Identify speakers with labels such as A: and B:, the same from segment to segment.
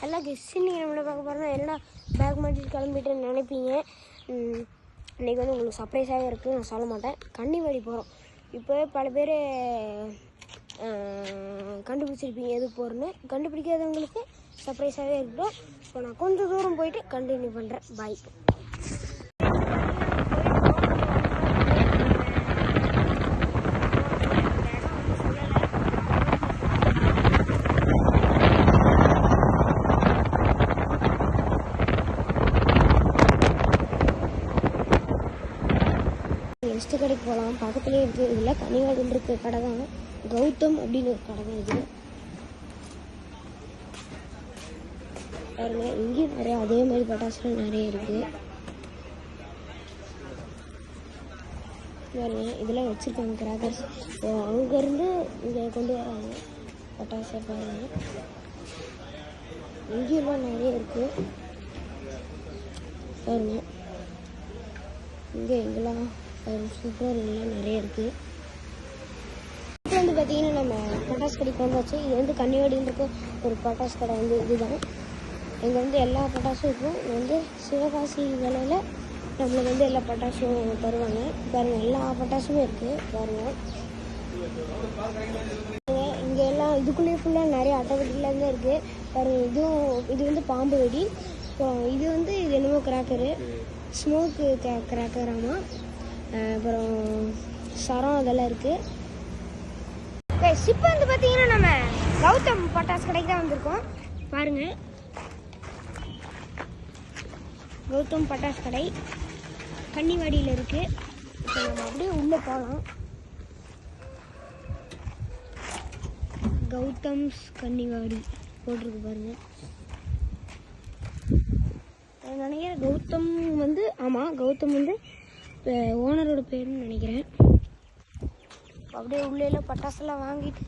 A: எல்லாம் கெஸ்ட் நீங்கள் நம்மளை பார்க்க போகிறோம். என்னடா பேக் மாட்டிட்டு கிளம்பிட்டுன்னு நினைப்பீங்க. இன்றைக்கி வந்து உங்களுக்கு சர்ப்ரைஸாகவே இருக்குது, நான் சொல்ல மாட்டேன். கன்னிவாடி போகிறோம். இப்போவே பல பேர் கண்டுபிடிச்சிருப்பீங்க எது போகிறேன்னு. கண்டுபிடிக்காதவங்களுக்கு சர்ப்ரைஸாகவே இருக்கட்டும். இப்போ நான் கொஞ்சம் தூரம் போயிட்டு கண்டினியூ பண்ணுறேன். பாய். நெக்ஸ்ட் கடைக்கு போகலாம். பக்கத்துலேயே இருக்குது. இதில் கனிவாடின்னு இருக்க கடை தான். கௌதம் அப்படின்னு ஒரு கடை தான் இது. பாருங்க, இங்கேயும் நிறைய அதே மாதிரி பட்டாசுலாம் நிறைய இருக்குது. பாருங்க, இதெல்லாம் வச்சுருக்காங்க கிராக்கர்ஸ். அங்கேருந்து இங்கே கொண்டு வராங்க பட்டாசை. பாருங்க, இங்கேயெல்லாம் நிறைய இருக்குது. பாருங்க, இங்கே எங்கெல்லாம் சூப்பராக இருக்குலாம் நிறைய இருக்குது. இப்போ வந்து பார்த்தீங்கன்னா நம்ம பட்டாசு கடைக்கு வந்தாச்சு. இது வந்து கன்னிவாடின்னு இருக்க ஒரு பட்டாசு கடை வந்து இதுதான். இங்கே வந்து எல்லா பட்டாசும் இருக்கும். இது வந்து சிவகாசி விலையில் நம்மளுக்கு வந்து எல்லா பட்டாசும் தருவாங்க. பாருங்கள், எல்லா பட்டாசுமே இருக்குது. பாருங்கள், இங்கே எல்லாம் இதுக்குள்ளேயே ஃபுல்லாக நிறைய அட்டைவெடிலாம் தான் இருக்குது. பாருங்கள், இது வந்து பாம்பு வெடி. இது வந்து இது என்னமோ கிராக்கரு, ஸ்மோக்கு கிராக்கராமா. அப்புறம் சரம் அதெல்லாம் இருக்குது. இப்போ வந்து பார்த்தீங்கன்னா நம்ம கௌதம் பட்டாசு கடைக்கு தான் வந்திருக்கோம். பாருங்கள், கௌதம் பட்டாசு கடை கன்னிவாடியில் இருக்குது. இப்போ நம்ம அப்படியே உள்ளே போகலாம். கௌதம்ஸ் கன்னிவாடி போட்டிருக்கு பாருங்கள். நினைக்கிறேன் கௌதம் வந்து, ஆமாம், கௌதம் வந்து ஓனரோட பேருன்னு நினைக்கிறேன். அப்படியே உள்ளே பட்டாசுலாம் வாங்கிட்டு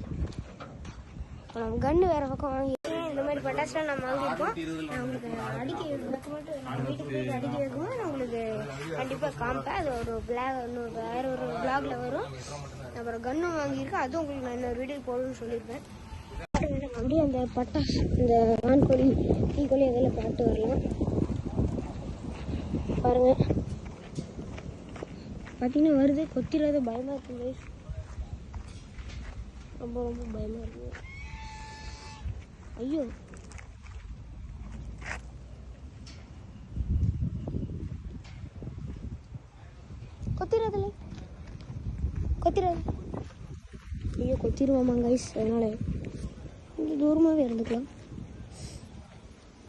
A: நம்ம கன்று வேறு பக்கம் வாங்கிட்டு இந்த மாதிரி பட்டாசுலாம் நம்ம வாங்கியிருக்கோம். நான் உங்களுக்கு அடிக்க வீட்டுக்கு போய் அடிக்க வைக்கும்போது நான் உங்களுக்கு கண்டிப்பாக காமிப்பேன். அது ஒரு வேறு ஒரு பிளாக்ல வரும். அப்புறம் கன்னும் வாங்கியிருக்கேன், அதுவும் உங்களுக்கு நான் இன்னொரு வீடியோ போடணும்னு சொல்லியிருப்பேன். அப்படியே அந்த பட்டாசு, இந்த ஆண்கோழி தீக்கோழி அதெல்லாம் பார்த்து வரலாம். பாருங்க, பார்த்தீங்கன்னா வருது, கொத்திராது, பயமாக இருக்குது. ரொம்ப ரொம்ப பயமாக இருக்குது. ஐயோ, கொத்திராதுல கொத்திராது. ஐயோ, கொத்திடுவாமா கைஸ். அதனால கொஞ்சம் தூரமாகவே இருந்துக்கலாம்.